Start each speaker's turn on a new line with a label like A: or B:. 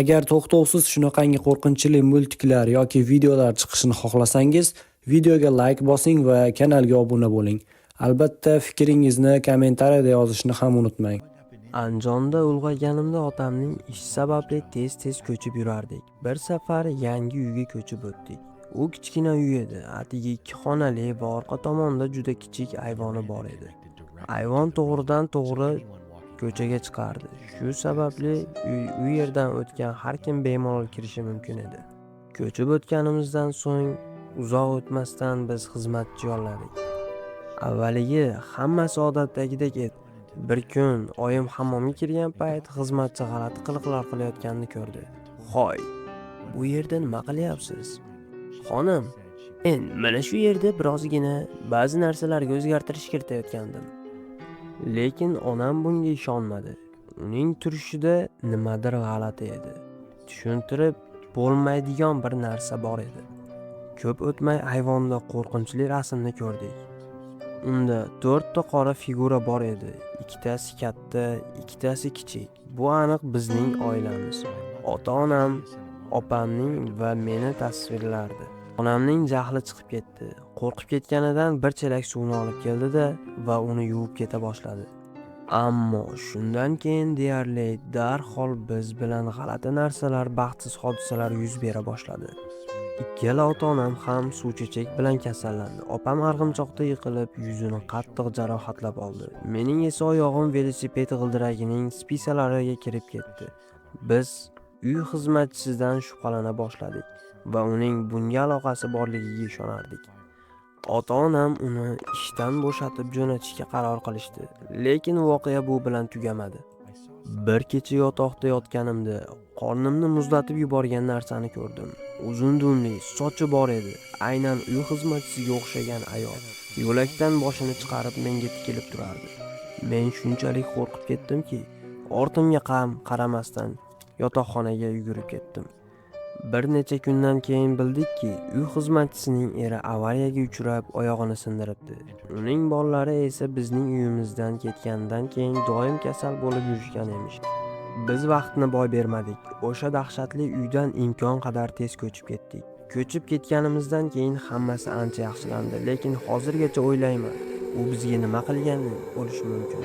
A: Agar to'xtovsiz shunaqangi qo'rqinchli multiklar yoki videolar chiqishini xohlasangiz, videoga like bosing va kanalga obuna bo'ling. Albatta, fikringizni kommentariyada yozishni ham unutmang.
B: Andijonda ulg'ayganimda otamning ish sababli tez-tez ko'chib yurardik. Bir safar yangi uyga ko'chib o'tdik. U kichkina uy edi, atigi 2 xonali va orqa tomonda juda kichik ayvoni bor edi. Ayvon to'g'ridan-to'g'ri ko'chaga chiqardi. Shu sababli u yerdan o'tgan har kim bemalol kirishi mumkin edi. Ko'chib o'tganimizdan so'ng uzoq o'tmasdan biz xizmatchi yolladik. Avvaliga hammasi odatdagidek edi. Bir kun oyim hammomga kirgan payt xizmatchi g'alati qiliqlar qilayotganini ko'rdi. "Hoy, bu yerda nima qilyapsiz?" "Xonim, men mana shu yerda birozgina ba'zi narsalarga o'zgartirish kiritayotgandim." Lekin onam bunga ishonmadi. Uning turishida nimadir g'alati edi. Tushuntirib bo'lmaydigan bir narsa bor edi. Ko'p o'tmay ayvonda qo'rqinchli rasmni ko'rdik. Unda 4 ta qora figura bor edi. Ikkitasi katta, ikkitasi kichik. Bu aniq bizning oilamiz. Ota-onam, opamning va meni tasvirlardi. Onamning jahli chiqib ketdi. Qo'rqib ketganidan bir chelak suvni olib keldi-da va uni yuvib keta boshladi. Ammo shundan keyin deyarli darhol biz bilan g'alati narsalar, baxtsiz hodisalar yuz bera boshladi. Ikkala ota-onam ham suvchechak bilan kasallandi. Opam arg'imchoqda yiqilib, yuzini qattiq jarohatlab oldi. Mening esa oyog'im velosiped g'ildiragining spisalariga kirib ketdi. Biz uy xizmatchisidan shubhalana boshladik va uning bunga aloqasi borligiga ishonardik. Ota-onam uni ishdan bo'shatib jo'natishga qaror qilishdi. Lekin voqea bu bilan tugamadi. Bir kecha yotoqda yotganimda qornimni muzlatib yuborgan narsani ko'rdim. Uzun dumli, sochi bor edi. Aynan uy xizmatchisiga o'xshagan ayol. Yo'lakdan boshini chiqarib menga tikilib turardi. Men shunchalik qo'rqib ketdimki, ortimga qaramasdan yotoqxonaga yugurib ketdim. Bir necha kundan keyin bildikki, uy xizmatchisining eri avariyaga uchrab, oyog'ini sindiribdi. Uning bolalari esa bizning uyimizdan ketgandan keyin doim kasal bo'lib yurishgan emish. Biz vaqtni boy bermadik. O'sha dahshatli uydan imkon qadar tez ko'chib ketdik. Ko'chib ketganimizdan keyin hammasi ancha yaxshilandi, lekin hozirgacha o'ylayman, u bizga nima qilgan bo'lishi mumkin.